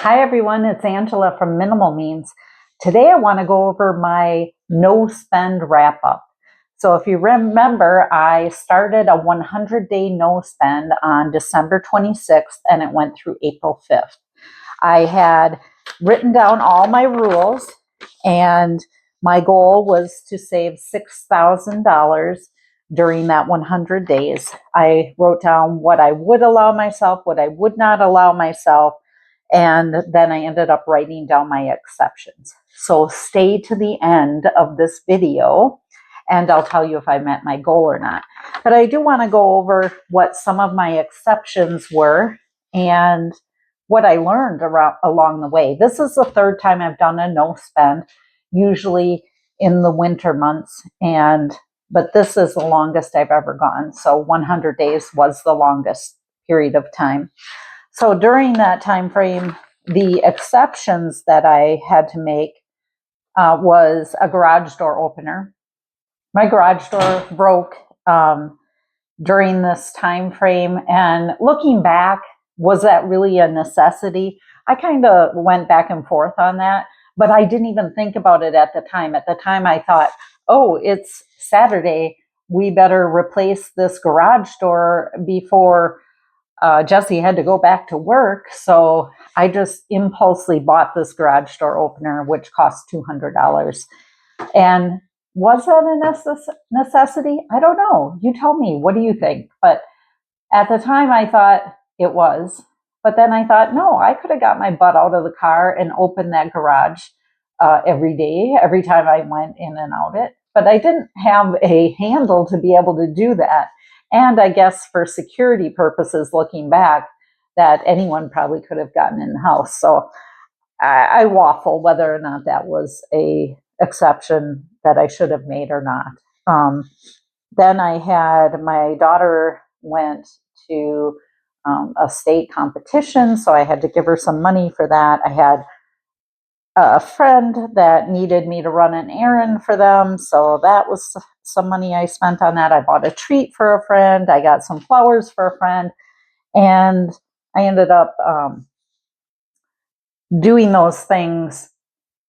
Hi everyone, it's Angela from Minimal Means. Today I want to go over my no spend wrap up. So if you remember, I started a 100-day no spend on December 26th and it went through April 5th. I had written down all my rules and my goal was to save $6,000 during that 100 days. I wrote down what I would allow myself, what I would not allow myself, and then I ended up writing down my exceptions. So stay to the end of this video and I'll tell you if I met my goal or not. But I do want to go over what some of my exceptions were and what I learned along the way. This is the third time I've done a no spend, usually in the winter months, but this is the longest I've ever gone. So 100 days was the longest period of time. So during that time frame, the exceptions that I had to make was a garage door opener. My garage door broke during this time frame, and looking back, was that really a necessity? I kind of went back and forth on that, but I didn't even think about it at the time. At the time, I thought, oh, it's Saturday. We better replace this garage door before Jesse had to go back to work. So I just impulsively bought this garage door opener, which cost $200. And was that a necessity? I don't know. You tell me. What do you think? But at the time, I thought it was. But then I thought, no, I could have got my butt out of the car and opened that garage every day, every time I went in and out it. But I didn't have a handle to be able to do that. And I guess for security purposes, looking back, that anyone probably could have gotten in the house. So I waffle whether or not that was a exception that I should have made or not. Then I had my daughter went to a state competition, so I had to give her some money for that. I had a friend that needed me to run an errand for them, so that was some money I spent on that. I bought a treat for a friend. I got some flowers for a friend, and I ended up doing those things.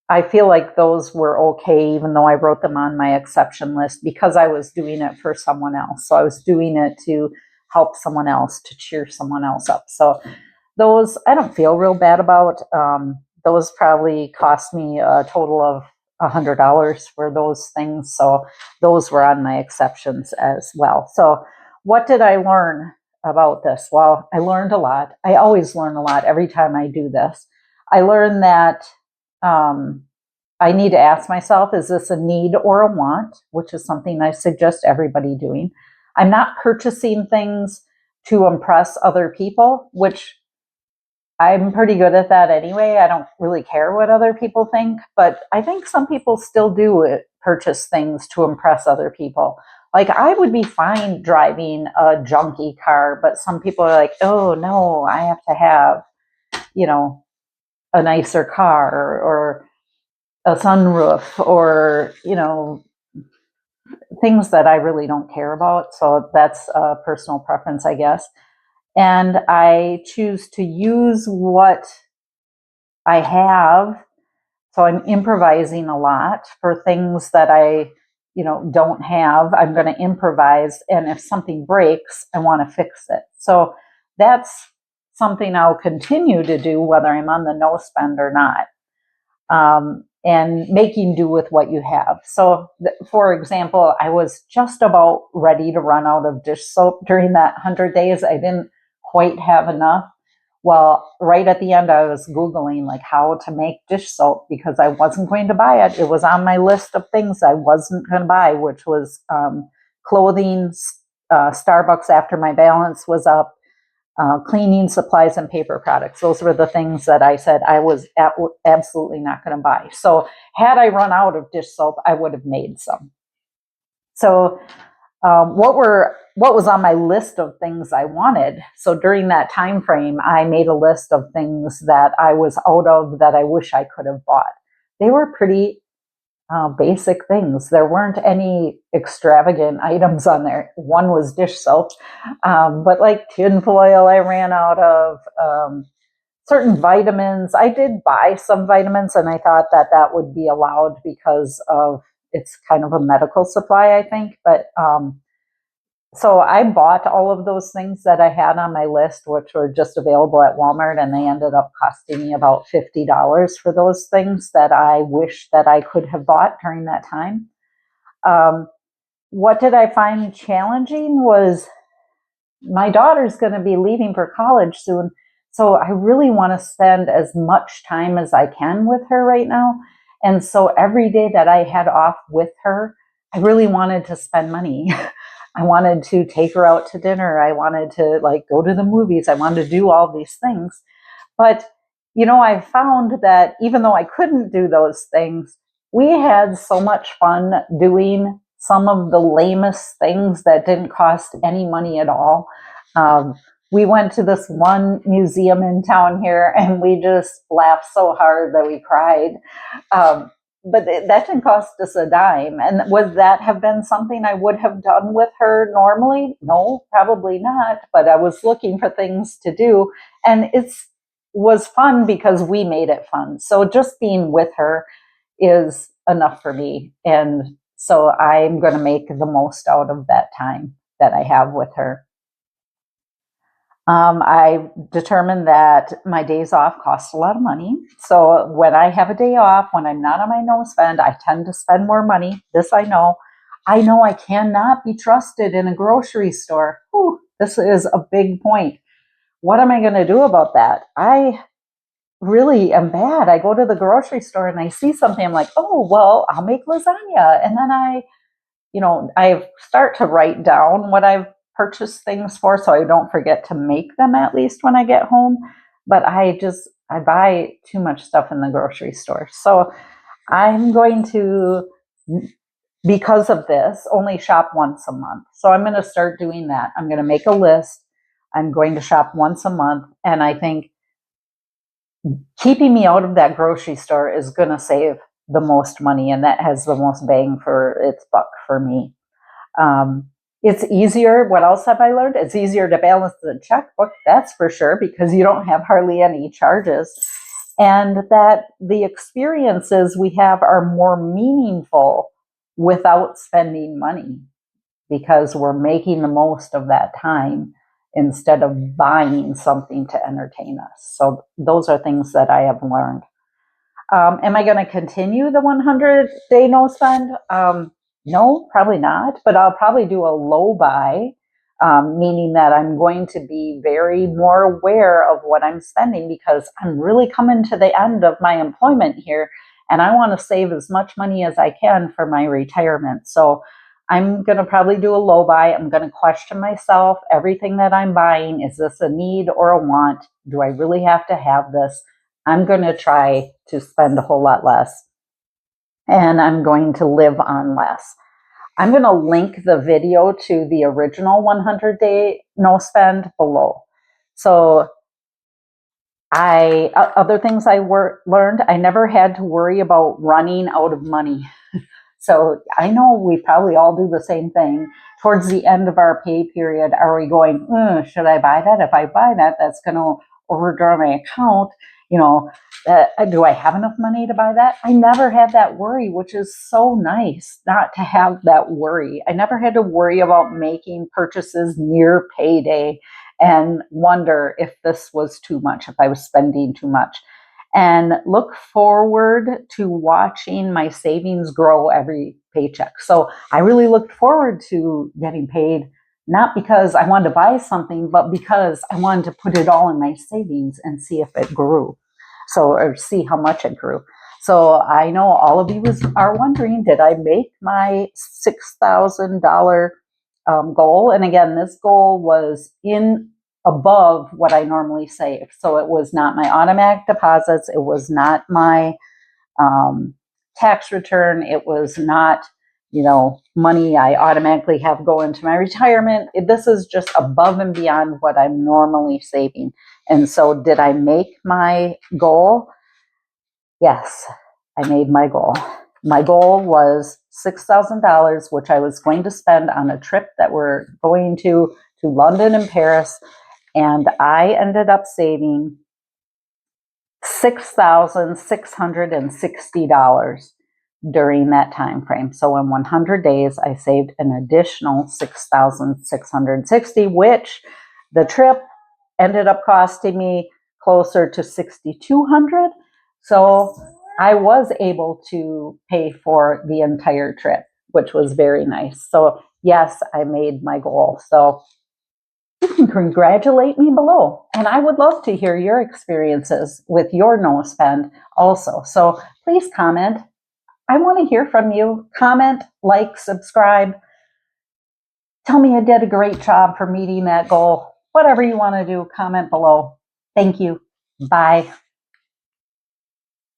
I feel like those were okay, even though I wrote them on my exception list, because I was doing it for someone else. So I was doing it to help someone else, to cheer someone else up. So those I don't feel real bad about. Those probably cost me a total of $100 for those things. So those were on my exceptions as well. So what did I learn about this? Well, I learned a lot. I always learn a lot every time I do this. I learned that I need to ask myself, is this a need or a want? Which is something I suggest everybody doing. I'm not purchasing things to impress other people, which I'm pretty good at that anyway. I don't really care what other people think, but I think some people still do purchase things to impress other people. Like I would be fine driving a junky car, but some people are like, oh no, I have to have, you know, a nicer car or a sunroof or, things that I really don't care about. So that's a personal preference, I guess. And I choose to use what I have. So I'm improvising a lot for things that I, don't have. I'm going to improvise. And if something breaks, I want to fix it. So that's something I'll continue to do, whether I'm on the no spend or not. And making do with what you have. So, for example, I was just about ready to run out of dish soap during that 100 days. I didn't quite have enough. Well, right at the end, I was Googling like how to make dish soap because I wasn't going to buy it. It was on my list of things I wasn't going to buy, which was clothing, Starbucks after my balance was up, cleaning supplies and paper products. Those were the things that I said I was absolutely not going to buy. So had I run out of dish soap, I would have made some. So what was on my list of things I wanted? So during that time frame, I made a list of things that I was out of that I wish I could have bought. They were pretty basic things. There weren't any extravagant items on there. One was dish soap, but like tinfoil I ran out of, certain vitamins. I did buy some vitamins, and I thought that that would be allowed because of it's kind of a medical supply, I think. But so I bought all of those things that I had on my list, which were just available at Walmart, and they ended up costing me about $50 for those things that I wish that I could have bought during that time. Um, what did I find challenging was my daughter's going to be leaving for college soon. So I really want to spend as much time as I can with her right now. And so every day that I had off with her, I really wanted to spend money. I wanted to take her out to dinner. I wanted to like go to the movies. I wanted to do all these things. But, I found that even though I couldn't do those things, we had so much fun doing some of the lamest things that didn't cost any money at all. Um, we went to this one museum in town here and we just laughed so hard that we cried. Um, but that didn't cost us a dime. And would that have been something I would have done with her normally? No, probably not. But I was looking for things to do. And it's was fun because we made it fun. So just being with her is enough for me. And so I'm going to make the most out of that time that I have with her. I determined that my days off cost a lot of money. So when I have a day off, when I'm not on my no spend, I tend to spend more money. This I know. I know I cannot be trusted in a grocery store. Whew, this is a big point. What am I going to do about that? I really am bad. I go to the grocery store and I see something, I'm like, oh, well, I'll make lasagna. And then I start to write down what I've purchased things for so I don't forget to make them at least when I get home. But I buy too much stuff in the grocery store. So I'm going to, because of this, only shop once a month. So I'm going to start doing that. I'm going to make a list. I'm going to shop once a month. And I think keeping me out of that grocery store is going to save the most money, and that has the most bang for its buck for me. Um, it's easier. What else have I learned? It's easier to balance the checkbook, that's for sure, because you don't have hardly any charges. And that the experiences we have are more meaningful without spending money because we're making the most of that time instead of buying something to entertain us. So those are things that I have learned. Am I going to continue the 100-day no spend? No, probably not, but I'll probably do a low buy, meaning that I'm going to be very more aware of what I'm spending because I'm really coming to the end of my employment here and I want to save as much money as I can for my retirement. So I'm going to probably do a low buy. I'm going to question myself. Everything that I'm buying, is this a need or a want? Do I really have to have this? I'm going to try to spend a whole lot less and I'm going to live on less. I'm going to link the video to the original 100-day no spend below. So other things I learned, I never had to worry about running out of money. So I know we probably all do the same thing. Towards the end of our pay period, are we going, should I buy that? If I buy that, that's going to overdraw my account. Do I have enough money to buy that? I never had that worry, which is so nice not to have that worry. I never had to worry about making purchases near payday and wonder if this was too much, if I was spending too much, and look forward to watching my savings grow every paycheck. So I really looked forward to getting paid, not because I wanted to buy something, but because I wanted to put it all in my savings and see if it grew. Or see how much it grew. So I know all of you are wondering, did I make my $6,000 goal? And again, this goal was in above what I normally save. So it was not my automatic deposits. It was not my tax return. It was not, money I automatically have go into my retirement. This is just above and beyond what I'm normally saving. And so did I make my goal? Yes, I made my goal. My goal was $6,000, which I was going to spend on a trip that we're going to London and Paris. And I ended up saving $6,660 during that time frame. So in 100 days, I saved an additional $6,660, which the trip ended up costing me closer to $6,200. So I was able to pay for the entire trip, which was very nice. So yes, I made my goal. So you can congratulate me below. And I would love to hear your experiences with your no spend also. So please comment. I want to hear from you. Comment, like, subscribe. Tell me I did a great job for meeting that goal. Whatever you want to do, comment below. Thank you. Bye.